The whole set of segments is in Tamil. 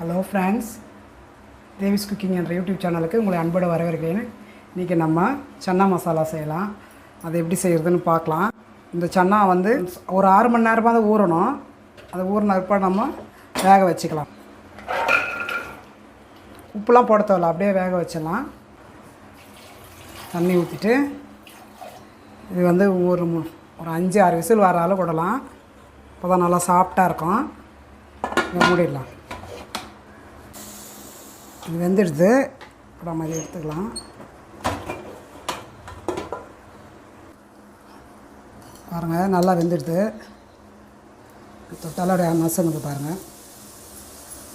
ஹலோ ஃப்ரெண்ட்ஸ், தேவிஸ் குக்கிங் என்ற யூடியூப் சேனலுக்கு உங்களை அன்போடு வரவேற்கிறேன். இன்றைக்கி நம்ம சன்னா மசாலா செய்யலாம். அது எப்படி செய்கிறதுன்னு பார்க்கலாம். இந்த சன்னா வந்து ஒரு 6 மணி நேரமாக ஊறணும். அதை ஊறினப்போ நம்ம வேக வச்சுக்கலாம். உப்புலாம் போட தேவையில்ல, அப்படியே வேக வச்சிடலாம். தண்ணி ஊற்றிட்டு இது வந்து ஒரு 5-6 விசில் வர அளவு விடலாம். அப்போ தான் நல்லா சாஃப்டாக இருக்கும். இதை மூடிடலாம். இது வெந்துடுது. அப்புறம் மாதிரி எடுத்துக்கலாம். பாருங்கள், நல்லா வெந்துடுது. தொட்டாலோடைய மசனுக்கு பாருங்கள்.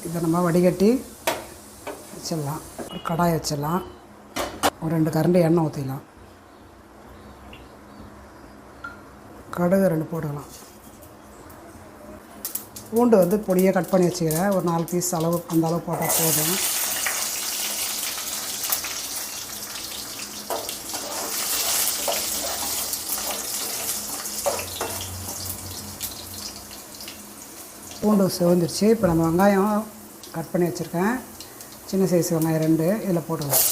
இதை நம்ம வடிகட்டி வச்சிடலாம். ஒரு கடாயை வச்சிடலாம். ஒரு 2 கரண்டி எண்ணெய் ஊற்றிடலாம். கடுகு 2 போட்டுக்கலாம். பூண்டு வந்து பொடியாக கட் பண்ணி வச்சுக்கிறேன். ஒரு 4 பீஸ் அளவு, அந்த அளவு போட்டால் போதும். பூண்டு சிவந்துருச்சு. இப்போ நம்ம வெங்காயம் கட் பண்ணி வச்சுருக்கேன். சின்ன சைஸ் வெங்காயம் 2 இதில் போட்டுக்கலாம்.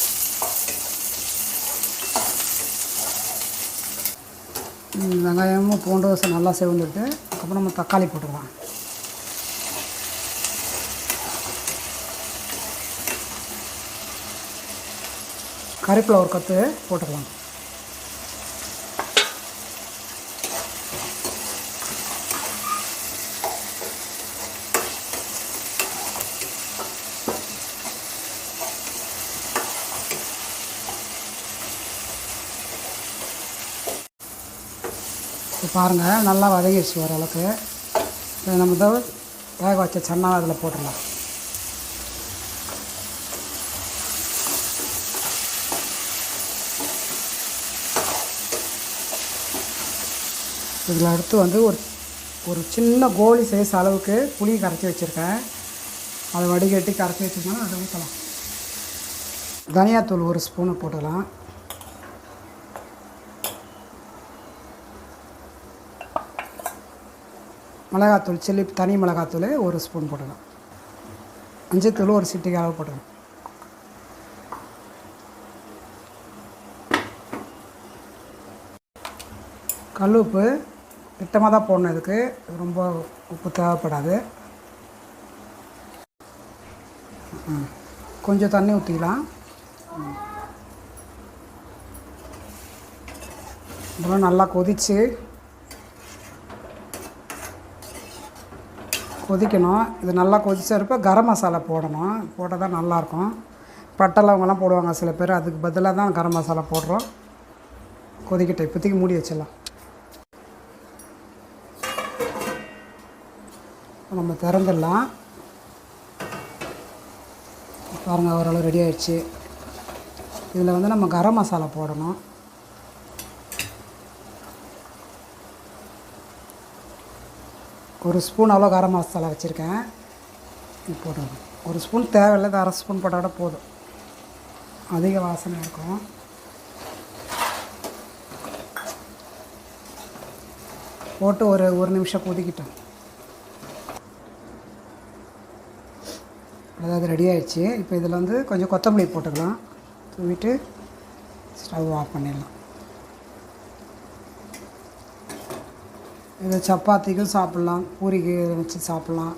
வெங்காயமும் பூண்டும் நல்லா சிவந்துட்டு அதுக்கப்புறம் நம்ம தக்காளி போட்டுக்கலாம். கறிவேப்பிலை ஒரு கொத்து போட்டுக்கலாம். இப்போ பாருங்கள், நல்லா வதங்கிடுச்சு ஓரளவுக்கு. நம்ம வேக வச்ச சன்னா அதில் போட்டுடலாம். இதில் அடுத்து வந்து ஒரு சின்ன கோலி சைஸ் அளவுக்கு புளி கரைச்சி வச்சுருக்கேன். அதை வடிகட்டி கரைச்சி வச்சுருக்கோன்னா அதை ஊற்றலாம். தனியாத்தூள் 1 ஸ்பூனு போட்டுக்கலாம். மிளகாத்தூள், சில்லி தனி மிளகாத்தூள் 1 ஸ்பூன் போட்டுக்கலாம். மஞ்சத்தூள் 1 சிட்டிகை அளவு போட்டுக்கலாம். கல் உப்பு திட்டமாக தான் போடணும். இதுக்கு ரொம்ப உப்பு தேவைப்படாது. கொஞ்சம் தண்ணி ஊற்றிக்கலாம். அப்புறம் நல்லா கொதிக்கணும். இது நல்லா கொதிச்சப்போ கரம் மசாலா போடணும். போட்டால் தான் நல்லாயிருக்கும். பட்டை லவங்கெல்லாம் போடுவாங்க சில பேர். அதுக்கு பதிலாக தான் கரம் மசாலா போடுறோம். கொதிக்கிட்ட இப்போதைக்கு மூடி வச்சிடலாம். நம்ம திறந்துடலாம். பாருங்கள், ஓரளவு ரெடி ஆகிடுச்சு. இதில் வந்து நம்ம கரம் மசாலா போடணும். ஒரு ஸ்பூன் அவ்வளோ கரம் மசாலா வச்சுருக்கேன். போடணும். 1 ஸ்பூன் தேவையில்லை, 1/2 ஸ்பூன் போட்டால் கூட போதும். அதிக வாசனை இருக்கும். போட்டு ஒரு நிமிஷம் கொதிக்கிட்டோம். அதாவது ரெடி ஆகிடுச்சு. இப்போ இதில் வந்து கொஞ்சம் கொத்தமல்லி போட்டுக்கலாம். தூவிட்டு ஸ்டவ் ஆஃப் பண்ணிடலாம். இது சப்பாத்திக்கும் சாப்பிட்லாம், பூரிக்கு வச்சு சாப்பிட்லாம்.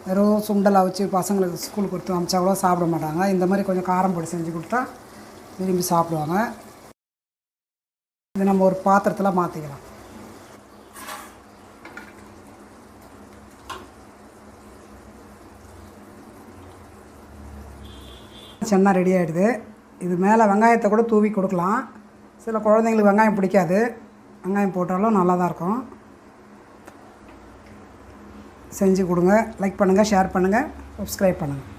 வெறும் சுண்டலை வச்சு பசங்களுக்கு ஸ்கூலுக்கு கொடுத்து அமிச்சா கூட சாப்பிட மாட்டாங்க. இந்த மாதிரி கொஞ்சம் காரம் பொடி செஞ்சு கொடுத்தா விரும்பி சாப்பிடுவாங்க. இது நம்ம ஒரு பாத்திரத்தில் மாற்றிக்கலாம். சன்னா ரெடி ஆகிடுது. இது மேலே வெங்காயத்தை கூட தூவி கொடுக்கலாம். சில குழந்தைங்களுக்கு வெங்காயம் பிடிக்காது. வெங்காயம் போட்டாலும் நல்லா தான் இருக்கும். செஞ்சு கொடுங்க. லைக் பண்ணுங்கள், ஷேர் பண்ணுங்கள், சப்ஸ்கிரைப் பண்ணுங்கள்.